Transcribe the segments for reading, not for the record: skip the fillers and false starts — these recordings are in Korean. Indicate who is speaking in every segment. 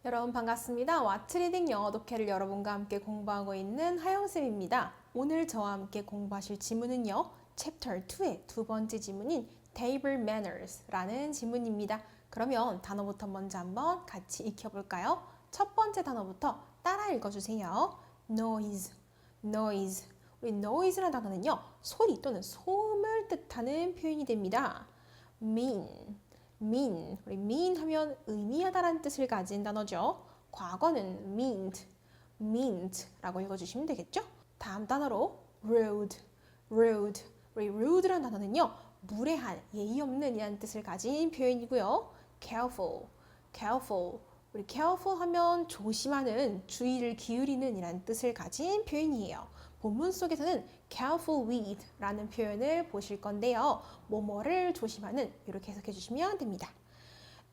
Speaker 1: 여러분 반갑습니다. 와트리딩 영어 독해를 여러분과 함께 공부하고 있는 하영쌤입니다. 오늘 저와 함께 공부하실 지문은요. 챕터 2의 두 번째 지문인 table manners라는 지문입니다. 그러면 단어부터 먼저 한번 같이 익혀볼까요? 첫 번째 단어부터 따라 읽어주세요. noise, noise. 우리 noise라는 단어는요. 소리 또는 소음을 뜻하는 표현이 됩니다. mean, mean, 우리 mean 하면 의미하다라는 뜻을 가진 단어죠. 과거는 meant, meant라고 읽어주시면 되겠죠? 다음 단어로 rude, rude. 우리 rude라는 단어는요. 무례한, 예의 없는 이라는 뜻을 가진 표현이고요. careful, careful. 우리 careful 하면 조심하는, 주의를 기울이는 이라는 뜻을 가진 표현이에요. 본문 속에서는 careful with 라는 표현을 보실 건데요. 뭐뭐를 조심하는 이렇게 해석해 주시면 됩니다.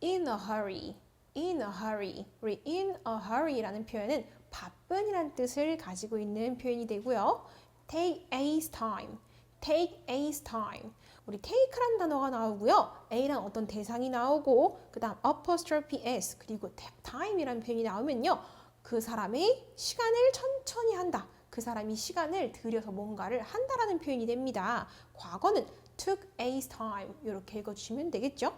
Speaker 1: in a hurry, in a hurry. 우리 in a hurry 라는 표현은 바쁜 이라는 뜻을 가지고 있는 표현이 되고요. take A's time, take A's time. 우리 take라는 단어가 나오고요. A란 어떤 대상이 나오고 그 다음 apostrophe S 그리고 time이라는 표현이 나오면요. 그 사람의 시간을 천천히 한다. 그 사람이 시간을 들여서 뭔가를 한다라는 표현이 됩니다. 과거는 took A's time 이렇게 읽어주시면 되겠죠.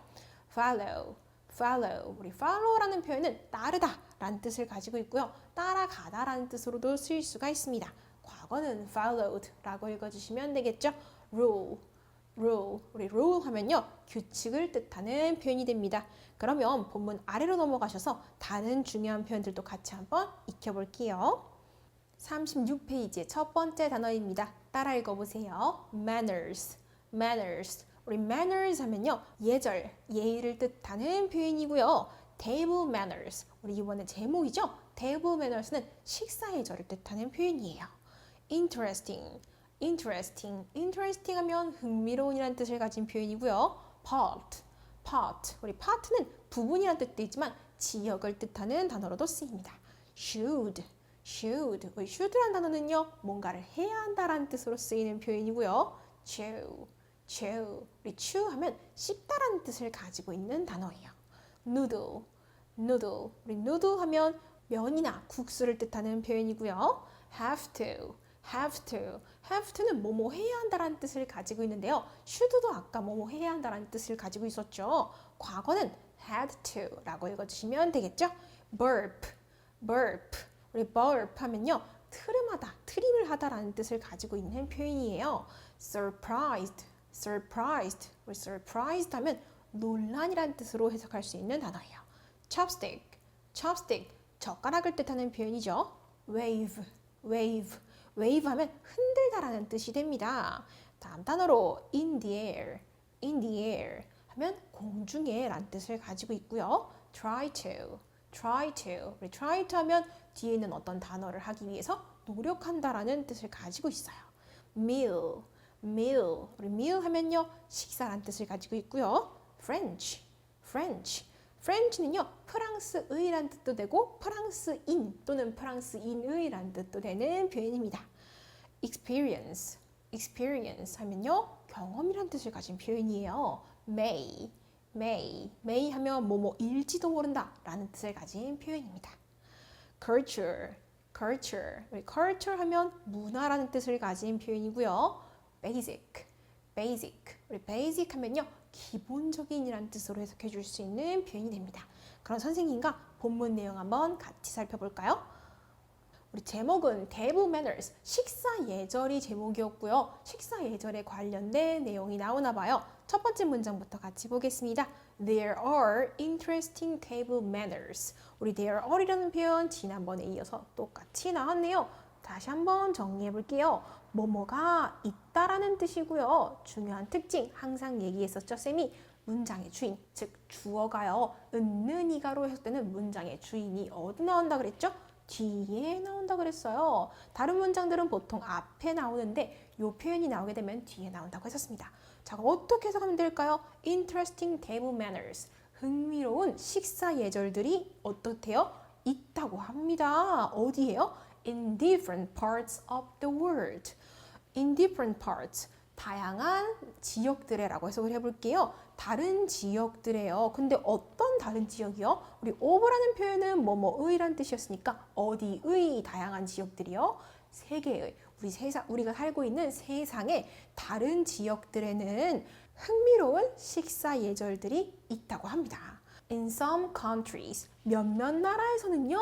Speaker 1: follow, follow. 우리 follow라는 표현은 따르다 라는 뜻을 가지고 있고요. 따라가다 라는 뜻으로도 쓰일 수가 있습니다. 과거는 followed 라고 읽어주시면 되겠죠. rule, rule. 우리 rule 하면요. 규칙을 뜻하는 표현이 됩니다. 그러면 본문 아래로 넘어가셔서 다른 중요한 표현들도 같이 한번 익혀볼게요. 36페이지의 첫 번째 단어입니다. 따라 읽어보세요. manners, manners. 우리 manners 하면요. 예절, 예의를 뜻하는 표현이고요. table manners. 우리 이번에 제목이죠. table manners는 식사 예절을 뜻하는 표현이에요. interesting, interesting. interesting 하면 흥미로운이라는 뜻을 가진 표현이고요. part, part. 우리 part는 부분이라는 뜻도 있지만 지역을 뜻하는 단어로도 쓰입니다. should, should. 우리 should라는 단어는요. 뭔가를 해야 한다라는 뜻으로 쓰이는 표현이고요. chew, chew. 우리 chew 하면 씹다라는 뜻을 가지고 있는 단어예요. noodle, noodle. 우리 noodle 하면 면이나 국수를 뜻하는 표현이고요. have to, have to. have to는 뭐뭐 해야 한다라는 뜻을 가지고 있는데요. should도 아까 뭐뭐 해야 한다라는 뜻을 가지고 있었죠. 과거는 had to 라고 읽어주시면 되겠죠. burp, burp. 우리 burp 하면요. 트림하다, 트림을 하다라는 뜻을 가지고 있는 표현이에요. surprised, surprised. 우리 surprised 하면 논란이라는 뜻으로 해석할 수 있는 단어예요. chopstick, chopstick. 젓가락을 뜻하는 표현이죠. wave, wave. wave 하면 흔들다라는 뜻이 됩니다. 다음 단어로 in the air, in the air 하면 공중에 라는 뜻을 가지고 있고요. try to, try to. 우리 try to 하면 뒤에 있는 어떤 단어를 하기 위해서 노력한다라는 뜻을 가지고 있어요. meal, meal. 우리 meal 하면요. 식사라는 뜻을 가지고 있고요. French, French. French는요. 프랑스의라는 뜻도 되고 프랑스인 또는 프랑스인의라는 뜻도 되는 표현입니다. experience, experience 하면요. 경험이라는 뜻을 가진 표현이에요. may, may. may 하면 뭐뭐일지도 모른다 라는 뜻을 가진 표현입니다. culture, culture. 우리 culture 하면 문화라는 뜻을 가진 표현이고요. basic, basic. 우리 basic 하면요. 기본적인이라는 뜻으로 해석해 줄 수 있는 표현이 됩니다. 그럼 선생님과 본문 내용 한번 같이 살펴볼까요? 우리 제목은 table manners, 식사 예절이 제목이었고요. 식사 예절에 관련된 내용이 나오나 봐요. 첫 번째 문장부터 같이 보겠습니다. There are interesting table manners. 우리 there are이라는 표현 지난번에 이어서 똑같이 나왔네요. 다시 한번 정리해 볼게요. 뭐뭐가 있다라는 뜻이고요. 중요한 특징 항상 얘기했었죠, 쌤이. 문장의 주인, 즉 주어가요. 은는이가로 해석되는 문장의 주인이 어디 나온다 그랬죠? 뒤에 나온다 그랬어요. 다른 문장들은 보통 앞에 나오는데 이 표현이 나오게 되면 뒤에 나온다고 했었습니다. 자, 그럼 어떻게 해석하면 될까요? Interesting table manners. 흥미로운 식사 예절들이 어떻대요? 있다고 합니다. 어디에요? In different parts of the world. In different parts. 다양한 지역들에라고 해석을 해볼게요. 다른 지역들이에요. 근데 어떤 다른 지역이요? 우리 over라는 표현은 뭐뭐의란 뜻이었으니까 어디의 다양한 지역들이요? 세계의, 우리가 살고 있는 세상의 다른 지역들에는 흥미로운 식사 예절들이 있다고 합니다. In some countries, 몇몇 나라에서는요,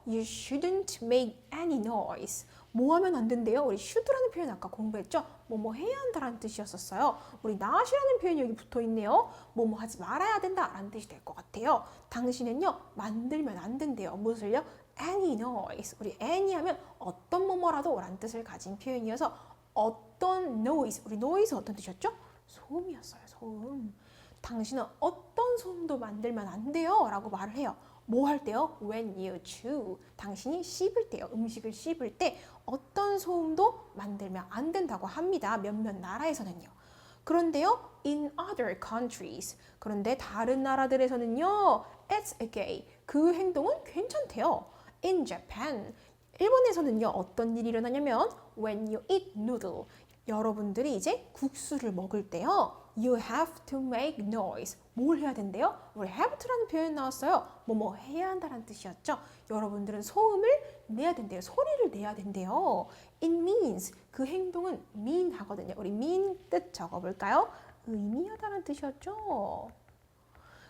Speaker 1: you shouldn't make any noise. 뭐 하면 안 된대요? 우리 should라는 표현 아까 공부했죠? 뭐뭐 해야 한다라는 뜻이었었어요. 우리 not이라는 표현이 여기 붙어 있네요. 뭐뭐 하지 말아야 된다라는 뜻이 될 것 같아요. 당신은요, 만들면 안 된대요. 무엇을요? any noise. 우리 any 하면 어떤 뭐뭐라도 라는 뜻을 가진 표현이어서 어떤 noise. 우리 noise 어떤 뜻이었죠? 소음이었어요. 소음. 당신은 어떤 소음도 만들면 안 돼요 라고 말을 해요. 뭐 할 때요? When you chew. 당신이 씹을 때요. 음식을 씹을 때 어떤 소음도 만들면 안 된다고 합니다. 몇몇 나라에서는요. 그런데요, in other countries. 그런데 다른 나라들에서는요, it's okay. 그 행동은 괜찮대요. In Japan. 일본에서는요, 어떤 일이 일어나냐면 when you eat noodle. 여러분들이 이제 국수를 먹을 때요, you have to make noise. 뭘 해야 된대요? 우리 have to라는 표현 나왔어요. 뭐뭐 해야 한다는 뜻이었죠. 여러분들은 소음을 내야 된대요. 소리를 내야 된대요. It means. 그 행동은 mean 하거든요. 우리 mean 뜻 적어볼까요? 의미하다는 뜻이었죠.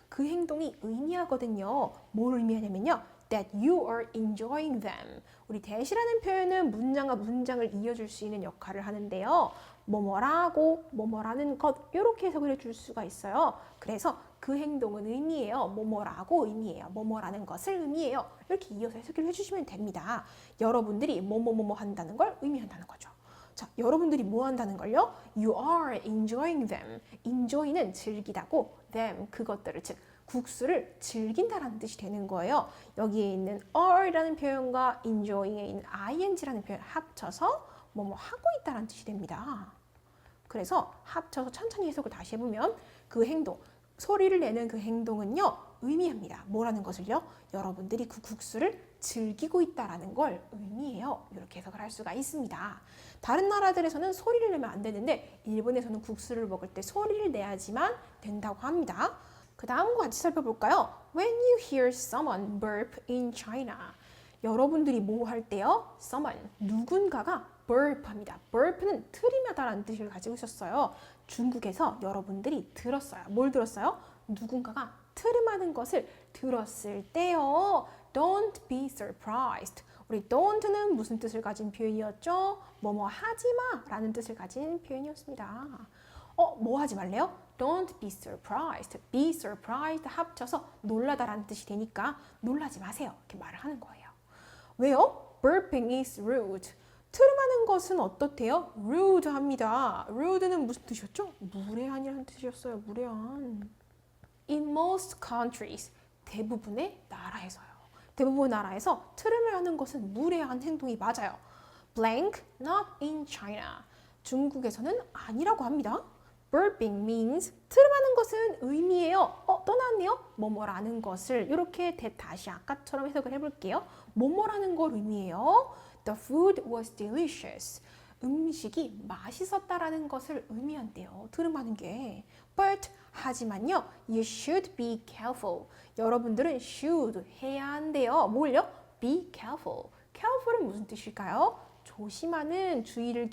Speaker 1: 그 행동이 의미하거든요. 뭘 의미하냐면요. That you are enjoying them. 우리 that이라는 표현은 문장과 문장을 이어줄 수 있는 역할을 하는데요. 뭐뭐라고, 뭐뭐라는 것 이렇게 해석을 해줄 수가 있어요. 그래서 그 행동은 의미해요. 뭐뭐라고 의미해요. 뭐뭐라는 것을 의미해요. 이렇게 이어서 해석을 해주시면 됩니다. 여러분들이 뭐뭐뭐뭐 한다는 걸 의미한다는 거죠. 자, 여러분들이 뭐 한다는 걸요? You are enjoying them. enjoy는 즐기다고, them 그것들을 즉 국수를 즐긴다라는 뜻이 되는 거예요. 여기에 있는 are라는 표현과 enjoying에 있는 ing라는 표현 합쳐서 뭐뭐 하고 있다라는 뜻이 됩니다. 그래서 합쳐서 천천히 해석을 다시 해보면 그 행동, 소리를 내는 그 행동은요, 의미합니다. 뭐라는 것을요? 여러분들이 그 국수를 즐기고 있다라는 걸 의미해요. 이렇게 해석을 할 수가 있습니다. 다른 나라들에서는 소리를 내면 안 되는데 일본에서는 국수를 먹을 때 소리를 내야지만 된다고 합니다. 그 다음 거 같이 살펴볼까요? When you hear someone burp in China. 여러분들이 뭐 할 때요? Someone, 누군가가 burp 합니다. burp는 트림하다라는 뜻을 가지고 있었어요. 중국에서 여러분들이 들었어요. 뭘 들었어요? 누군가가 트림하는 것을 들었을 때요. Don't be surprised. 우리 don't는 무슨 뜻을 가진 표현이었죠? 뭐뭐 하지마 라는 뜻을 가진 표현이었습니다. 뭐 하지 말래요? Don't be surprised. Be surprised 합쳐서 놀라다라는 뜻이 되니까 놀라지 마세요. 이렇게 말을 하는 거예요. 왜요? Burping is rude. 트름하는 것은 어떻대요? rude 합니다. rude는 무슨 뜻이었죠? 무례한이라는 뜻이었어요. 무례한. In most countries. 대부분의 나라에서요. 대부분의 나라에서 트름을 하는 것은 무례한 행동이 맞아요. Blank, not in China. 중국에서는 아니라고 합니다. Burping means 트름하는 것은 의미해요. 또 나왔네요. 뭐뭐라는 것을 이렇게 다시 아까처럼 해석을 해볼게요. 뭐뭐라는 걸 의미해요. The food was delicious. 음식이 맛있었다라는 것을 의미한대요. 트름하는 게. But 하지만요. You should be careful. 여러분들은 should 해야 한대요. 뭘요? Be careful. careful은 무슨 뜻일까요? 조심하는, 주의를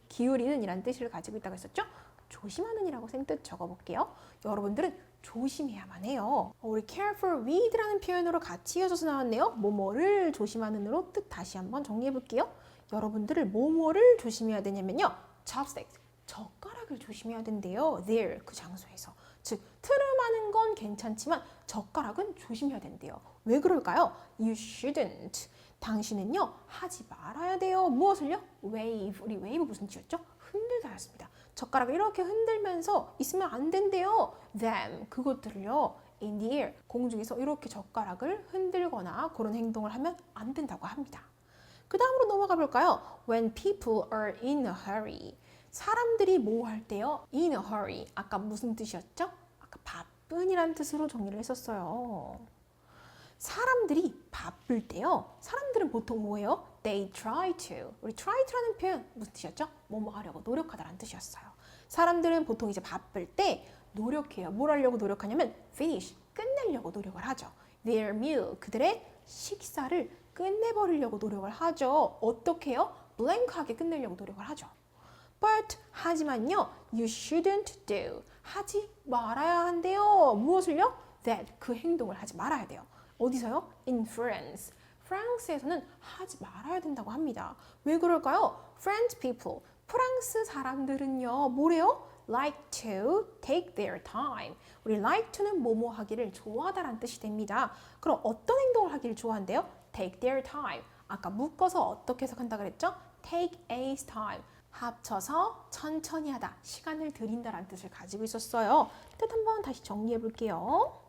Speaker 1: 기울이는 이란 뜻을 가지고 있다고 했었죠? 조심하는 이라고 생뜻 적어볼게요. 여러분들은 조심해야만 해요. 우리 careful with라는 표현으로 같이 이어져서 나왔네요. 뭐뭐를 조심하는으로 뜻 다시 한번 정리해볼게요. 여러분들을 뭐뭐를 조심해야 되냐면요. chopsticks, 젓가락을 조심해야 된대요. there, 그 장소에서. 즉, 트름하는 건 괜찮지만 젓가락은 조심해야 된대요. 왜 그럴까요? You shouldn't. 당신은요, 하지 말아야 돼요. 무엇을요? wave. 우리 wave 무슨 뜻이었죠? 흔들다였습니다. 젓가락을 이렇게 흔들면서 있으면 안 된대요. them, 그것들을요. in the air, 공중에서 이렇게 젓가락을 흔들거나 그런 행동을 하면 안 된다고 합니다. 그 다음으로 넘어가 볼까요? When people are in a hurry. 사람들이 뭐 할 때요? in a hurry. 아까 무슨 뜻이었죠? 아까 바쁜이라는 뜻으로 정리를 했었어요. 사람들이 바쁠 때요. 사람들은 보통 뭐예요? They try to. 우리 try to라는 표현 무슨 뜻이었죠? 뭐뭐 하려고 노력하다라는 뜻이었어요. 사람들은 보통 이제 바쁠 때 노력해요. 뭘 하려고 노력하냐면 finish, 끝내려고 노력을 하죠. Their meal, 그들의 식사를 끝내버리려고 노력을 하죠. 어떻게 해요? blank하게 끝내려고 노력을 하죠. But, 하지만요, you shouldn't do. 하지 말아야 한대요. 무엇을요? That, 그 행동을 하지 말아야 돼요. 어디서요? In France. 프랑스에서는 하지 말아야 된다고 합니다. 왜 그럴까요? French people, 프랑스 사람들은요, 뭐래요? Like to take their time. 우리 like to는 뭐뭐 하기를 좋아하다라는 뜻이 됩니다. 그럼 어떤 행동을 하기를 좋아한대요? Take their time. 아까 묶어서 어떻게 해석한다 그랬죠? Take a time. 합쳐서 천천히 하다, 시간을 들인다라는 뜻을 가지고 있었어요. 뜻 한번 다시 정리해 볼게요.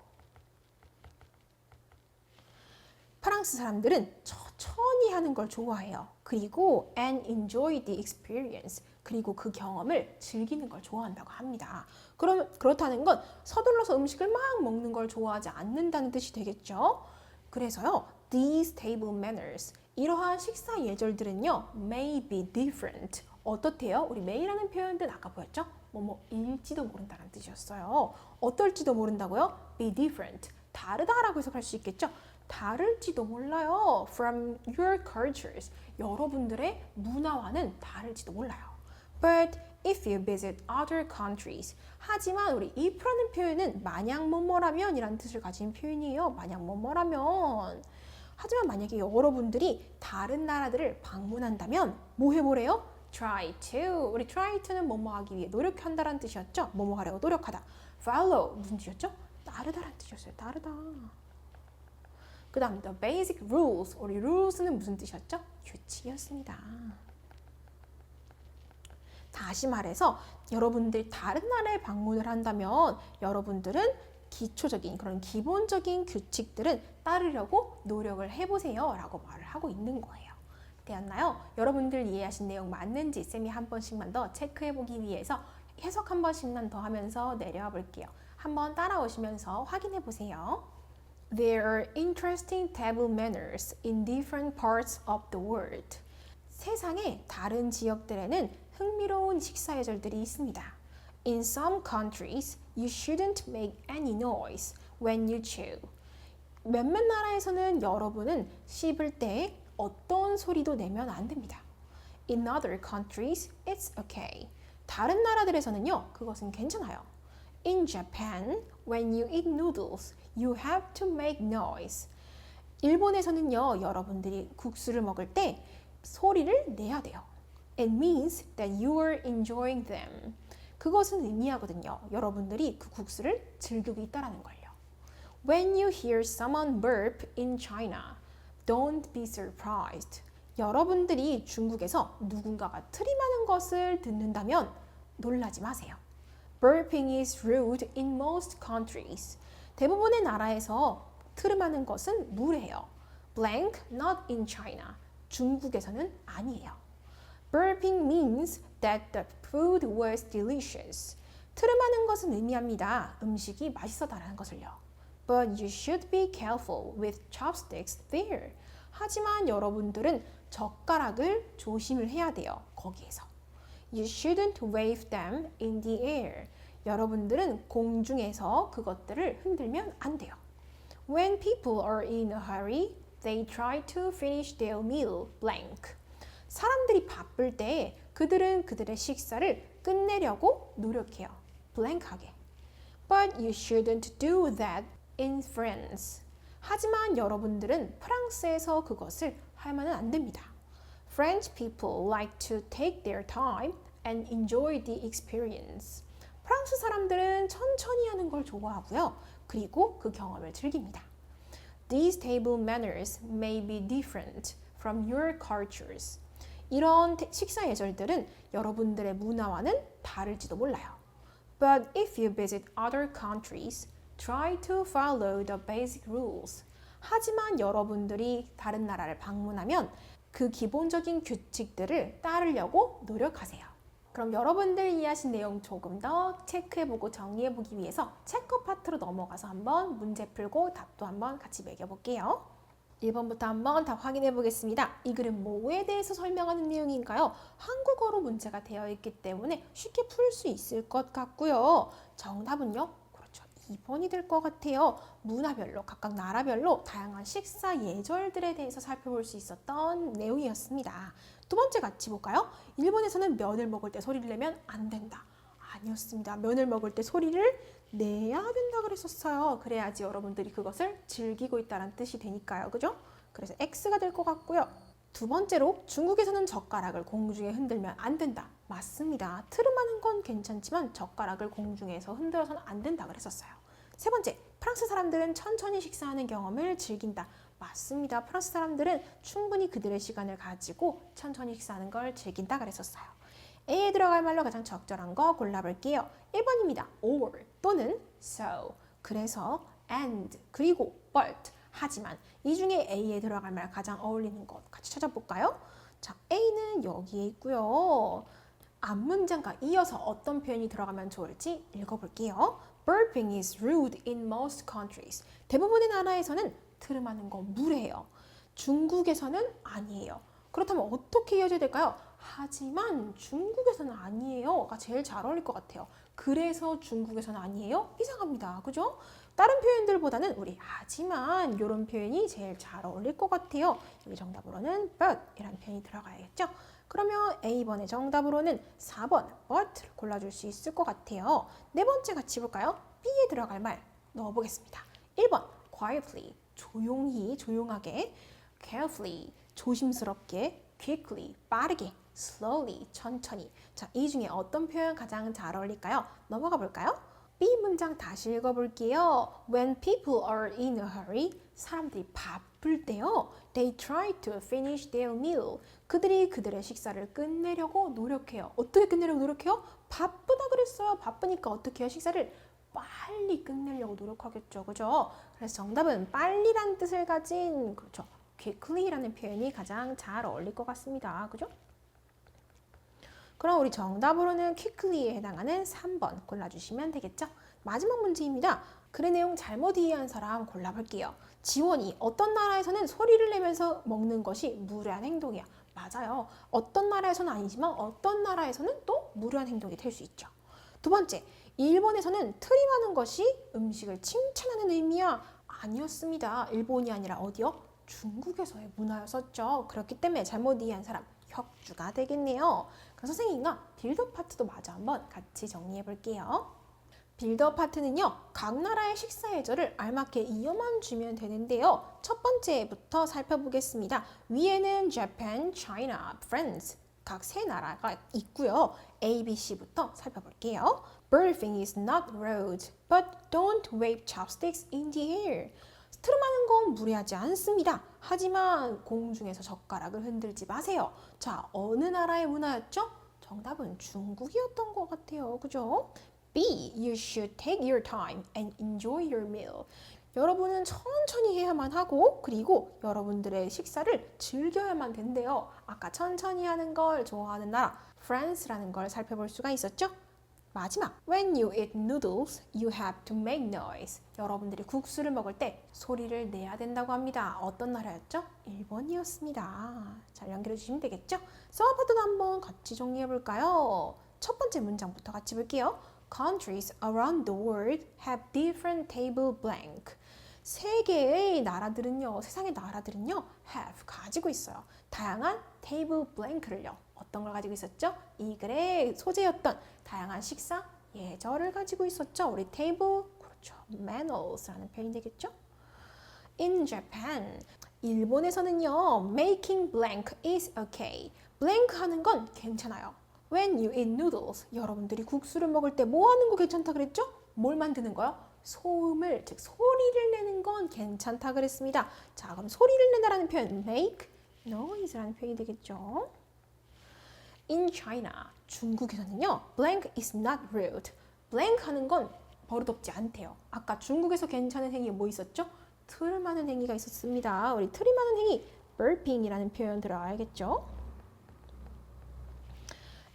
Speaker 1: 프랑스 사람들은 천천히 하는 걸 좋아해요. 그리고 and enjoy the experience. 그리고 그 경험을 즐기는 걸 좋아한다고 합니다. 그렇다는 건 서둘러서 음식을 막 먹는 걸 좋아하지 않는다는 뜻이 되겠죠. 그래서요, these table manners, 이러한 식사 예절들은요, may be different. 어떻대요? 우리 may라는 표현은 아까 보였죠? 뭐일지도 모른다는 뜻이었어요. 어떨지도 모른다고요? be different. 다르다라고 해석할 수 있겠죠? 다를지도 몰라요. From your cultures. 여러분들의 문화와는 다를지도 몰라요. But if you visit other countries. 하지만 우리 if라는 표현은 만약 뭐뭐라면 이라는 뜻을 가진 표현이에요. 만약 뭐뭐라면. 하지만 만약에 여러분들이 다른 나라들을 방문한다면 뭐 해보래요? Try to. 우리 try to는 뭐뭐 하기 위해 노력한다라는 뜻이었죠. 뭐뭐 하려고 노력하다. Follow. 무슨 뜻이었죠? 따르다라는 뜻이었어요. 따르다. 그 다음 the basic rules. 우리 rules는 무슨 뜻이었죠? 규칙이었습니다. 다시 말해서 여러분들이 다른 나라에 방문을 한다면 여러분들은 기초적인 그런 기본적인 규칙들은 따르려고 노력을 해보세요 라고 말을 하고 있는 거예요. 되었나요? 여러분들 이해하신 내용 맞는지 쌤이 한 번씩만 더 체크해보기 위해서 해석 한 번씩만 더 하면서 내려와 볼게요. 한번 따라오시면서 확인해 보세요. There are interesting table manners in different parts of the world. 세상의 다른 지역들에는 흥미로운 식사 예절들이 있습니다. In some countries, you shouldn't make any noise when you chew. 몇몇 나라에서는 여러분은 씹을 때 어떤 소리도 내면 안 됩니다. In other countries, it's okay. 다른 나라들에서는요, 그것은 괜찮아요. In Japan, when you eat noodles, you have to make noise. 일본에서는요, 여러분들이 국수를 먹을 때 소리를 내야 돼요. It means that you are enjoying them. 그것은 의미하거든요. 여러분들이 그 국수를 즐기고 있다라는 걸요. When you hear someone burp in China, don't be surprised. 여러분들이 중국에서 누군가가 트림하는 것을 듣는다면 놀라지 마세요. Burping is rude in most countries. 대부분의 나라에서 트림하는 것은 무례해요. Blank, not in China. 중국에서는 아니에요. Burping means that the food was delicious. 트림하는 것은 의미합니다. 음식이 맛있었다는 것을요. But you should be careful with chopsticks there. 하지만 여러분들은 젓가락을 조심을 해야 돼요. 거기에서. You shouldn't wave them in the air. 여러분들은 공중에서 그것들을 흔들면 안 돼요. When people are in a hurry, they try to finish their meal blank. 사람들이 바쁠 때 그들은 그들의 식사를 끝내려고 노력해요. blank하게. But you shouldn't do that in France. 하지만 여러분들은 프랑스에서 그것을 하면은 안 됩니다. French people like to take their time and enjoy the experience. 프랑스 사람들은 천천히 하는 걸 좋아하고요. 그리고 그 경험을 즐깁니다. These table manners may be different from your cultures. 이런 식사 예절들은 여러분들의 문화와는 다를지도 몰라요. But if you visit other countries, try to follow the basic rules. 하지만 여러분들이 다른 나라를 방문하면 그 기본적인 규칙들을 따르려고 노력하세요. 그럼 여러분들 이해하신 내용 조금 더 체크해보고 정리해보기 위해서 체크 파트로 넘어가서 한번 문제 풀고 답도 한번 같이 매겨볼게요. 1번부터 한번 다 확인해 보겠습니다. 이 글은 뭐에 대해서 설명하는 내용인가요? 한국어로 문제가 되어 있기 때문에 쉽게 풀 수 있을 것 같고요. 정답은요? 그렇죠. 2번이 될 것 같아요. 문화별로, 각각 나라별로 다양한 식사 예절들에 대해서 살펴볼 수 있었던 내용이었습니다. 두 번째 같이 볼까요? 일본에서는 면을 먹을 때 소리를 내면 안 된다. 아니었습니다. 면을 먹을 때 소리를 내야 된다 그랬었어요. 그래야지 여러분들이 그것을 즐기고 있다는 뜻이 되니까요. 그죠? 그래서 X가 될 것 같고요. 두 번째로 중국에서는 젓가락을 공중에 흔들면 안 된다. 맞습니다. 트름하는 건 괜찮지만 젓가락을 공중에서 흔들어서는 안 된다 그랬었어요. 세 번째, 프랑스 사람들은 천천히 식사하는 경험을 즐긴다. 맞습니다. 프랑스 사람들은 충분히 그들의 시간을 가지고 천천히 식사하는 걸 즐긴다 그랬었어요. A에 들어갈 말로 가장 적절한 거 골라볼게요. 1번입니다. or 또는 so. 그래서 and 그리고 but 하지만 이 중에 A에 들어갈 말 가장 어울리는 것 같이 찾아볼까요? 자, A는 여기에 있고요. 앞 문장과 이어서 어떤 표현이 들어가면 좋을지 읽어볼게요. Burping is rude in most countries. 대부분의 나라에서는 트름하는 건 무례해요. 중국에서는 아니에요. 그렇다면 어떻게 이어져야 될까요? 하지만 중국에서는 아니에요가 제일 잘 어울릴 것 같아요. 그래서 중국에서는 아니에요? 이상합니다. 그죠? 다른 표현들보다는 우리 하지만 이런 표현이 제일 잘 어울릴 것 같아요. 여기 정답으로는 but 이라는 표현이 들어가야겠죠? 그러면 A번의 정답으로는 4번 but를 골라줄 수 있을 것 같아요. 네 번째 같이 볼까요? B에 들어갈 말 넣어보겠습니다. 1번 quietly 조용히 조용하게 carefully 조심스럽게 quickly 빠르게 slowly 천천히. 자, 이 중에 어떤 표현 가장 잘 어울릴까요? 넘어가 볼까요? B 문장 다시 읽어볼게요. When people are in a hurry, 사람들이 바쁠 때요. They try to finish their meal. 그들이 그들의 식사를 끝내려고 노력해요. 어떻게 끝내려고 노력해요? 바쁘다 그랬어요. 바쁘니까 어떻게 해요? 식사를 빨리 끝내려고 노력하겠죠. 그죠? 그래서 정답은 빨리란 뜻을 가진 그렇죠. quickly라는 표현이 가장 잘 어울릴 것 같습니다. 그죠? 그럼 우리 정답으로는 quickly에 해당하는 3번 골라주시면 되겠죠? 마지막 문제입니다. 글의 내용 잘못 이해한 사람 골라볼게요. 지원이 어떤 나라에서는 소리를 내면서 먹는 것이 무례한 행동이야. 맞아요. 어떤 나라에서는 아니지만 어떤 나라에서는 또 무례한 행동이 될 수 있죠. 두 번째, 일본에서는 트림하는 것이 음식을 칭찬하는 의미야. 아니었습니다. 일본이 아니라 어디요? 중국에서의 문화였었죠. 그렇기 때문에 잘못 이해한 사람 혁주가 되겠네요. 그럼 선생님과 빌드업 파트도 마저 한번 같이 정리해 볼게요. 빌드업 파트는요, 각 나라의 식사 예절을 알맞게 이어만 주면 되는데요. 첫 번째부터 살펴보겠습니다. 위에는 Japan, China, France 각 세 나라가 있고요. A, B, C부터 살펴볼게요. Burping is not rude, but don't wave chopsticks in the air. 트름하는 건 무례하지 않습니다. 하지만 공중에서 젓가락을 흔들지 마세요. 자, 어느 나라의 문화였죠? 정답은 중국이었던 것 같아요. 그죠? B. You should take your time and enjoy your meal. 여러분은 천천히 해야만 하고 그리고 여러분들의 식사를 즐겨야만 된대요. 아까 천천히 하는 걸 좋아하는 나라 프랑스라는 걸 살펴볼 수가 있었죠? 마지막, when you eat noodles, you have to make noise. 여러분들이 국수를 먹을 때 소리를 내야 된다고 합니다. 어떤 나라였죠? 일본이었습니다. 잘 연결해 주시면 되겠죠? 서브 파트도 한번 같이 정리해 볼까요? 첫 번째 문장부터 같이 볼게요. Countries around the world have different table blank. 세계의 나라들은요, 세상의 나라들은요, have 가지고 있어요. 다양한 table blank를요. 어떤 걸 가지고 있었죠? 이 글의 소재였던 다양한 식사 예절을 가지고 있었죠. 우리 table, 그렇죠. manners라는 표현이 되겠죠? In Japan, 일본에서는요, making blank is okay. blank 하는 건 괜찮아요. When you eat noodles, 여러분들이 국수를 먹을 때 뭐 하는 거 괜찮다 그랬죠? 뭘 만드는 거요? 소음을, 즉 소리를 내는 건 괜찮다 그랬습니다. 자, 그럼 소리를 낸다라는 표현 make noise라는 표현이 되겠죠? In China, 중국에서는요, blank is not rude. blank 하는 건 버릇없지 않대요. 아까 중국에서 괜찮은 행위 뭐 있었죠? 트림하는 행위가 있었습니다. 우리 트림하는 행위 burping이라는 표현 들어가야겠죠?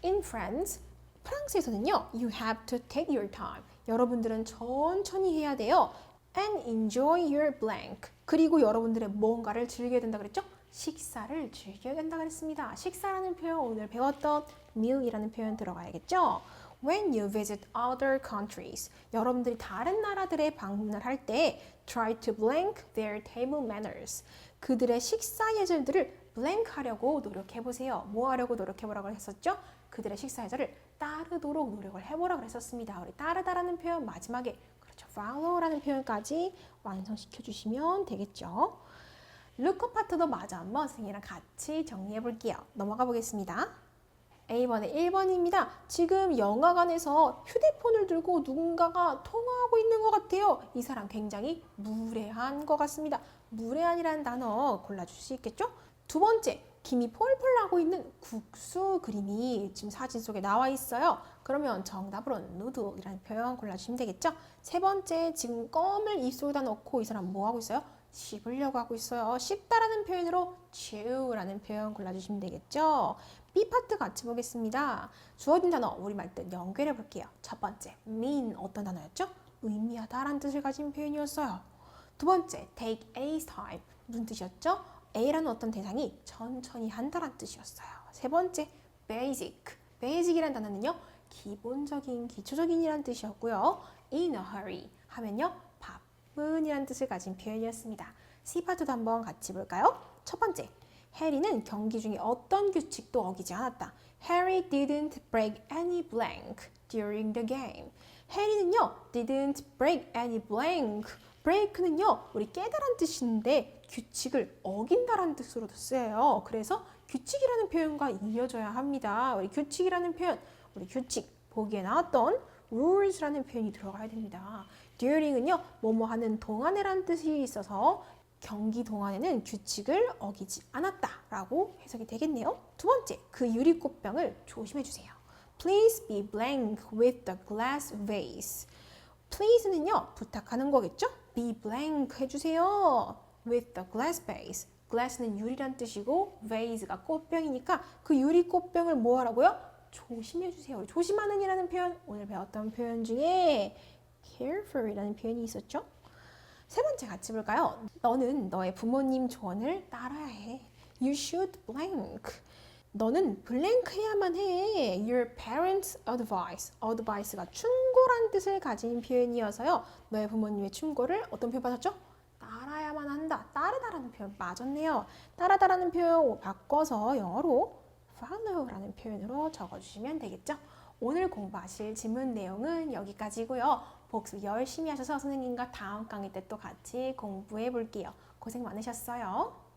Speaker 1: In France, 프랑스에서는요, you have to take your time. 여러분들은 천천히 해야 돼요. And enjoy your blank. 그리고 여러분들의 뭔가를 즐겨야 된다 그랬죠? 식사를 즐겨야 된다 그랬습니다. 식사라는 표현 오늘 배웠던 meal이라는 표현 들어가야겠죠? When you visit other countries, 여러분들이 다른 나라들에 방문을 할 때 try to blank their table manners. 그들의 식사 예절들을 blank 하려고 노력해 보세요. 뭐 하려고 노력해 보라고 했었죠? 그들의 식사 예절을 따르도록 노력을 해보라고 했었습니다. 우리 따르다라는 표현 마지막에 그렇죠. follow라는 표현까지 완성시켜 주시면 되겠죠. look 파트도 마저 한번 선생님이랑 같이 정리해 볼게요. 넘어가 보겠습니다. A번에 1번입니다. 지금 영화관에서 휴대폰을 들고 누군가가 통화하고 있는 것 같아요. 이 사람 굉장히 무례한 것 같습니다. 무례한이라는 단어 골라주실 수 있겠죠? 두 번째, 김이 폴폴 나고 있는 국수 그림이 지금 사진 속에 나와 있어요. 그러면 정답으로 누들이라는 표현 골라주시면 되겠죠? 세 번째, 지금 껌을 입속에다 넣고 이 사람 뭐 하고 있어요? 씹으려고 하고 있어요. 씹다라는 표현으로 chew라는 표현 골라주시면 되겠죠? B파트 같이 보겠습니다. 주어진 단어 우리말 뜻 연결해 볼게요. 첫 번째, mean 어떤 단어였죠? 의미하다라는 뜻을 가진 표현이었어요. 두 번째, take A's time 무슨 뜻이었죠? A라는 어떤 대상이 천천히 한다라는 뜻이었어요. 세 번째, basic basic이라는 단어는요 기본적인, 기초적인이라는 뜻이었고요. in a hurry 하면요 바쁜이라는 뜻을 가진 표현이었습니다. C파트도 한번 같이 볼까요? 첫 번째, 해리는 경기 중에 어떤 규칙도 어기지 않았다. Harry didn't break any blank during the game. 해리는요, didn't break any blank. break는요, 우리 깨다란 뜻인데 규칙을 어긴다라는 뜻으로도 쓰여요. 그래서 규칙이라는 표현과 이어져야 합니다. 우리 규칙이라는 표현, 우리 규칙 보기에 나왔던 rules라는 표현이 들어가야 됩니다. during은요, 뭐뭐 하는 동안에라는 뜻이 있어서 경기 동안에는 규칙을 어기지 않았다라고 해석이 되겠네요. 두 번째, 그 유리꽃병을 조심해 주세요. Please be blank with the glass vase. Please는요, 부탁하는 거겠죠? Be blank 해주세요. With the glass vase. glass는 유리란 뜻이고 vase가 꽃병이니까 그 유리꽃병을 뭐 하라고요? 조심해 주세요. 조심하는 이라는 표현, 오늘 배웠던 표현 중에 careful이라는 표현이 있었죠? 세 번째 같이 볼까요? 너는 너의 부모님 조언을 따라야 해. You should blank. 너는 blank 해야만 해. Your parents' advice. advice가 충고란 뜻을 가진 표현이어서요. 너의 부모님의 충고를 어떤 표현 받았죠? 따라야만 한다. 따르다라는 표현 맞았네요. 따르다라는 표현 바꿔서 영어로 follow라는 표현으로 적어주시면 되겠죠? 오늘 공부하실 지문 내용은 여기까지고요. 복습 열심히 하셔서 선생님과 다음 강의 때 또 같이 공부해 볼게요. 고생 많으셨어요.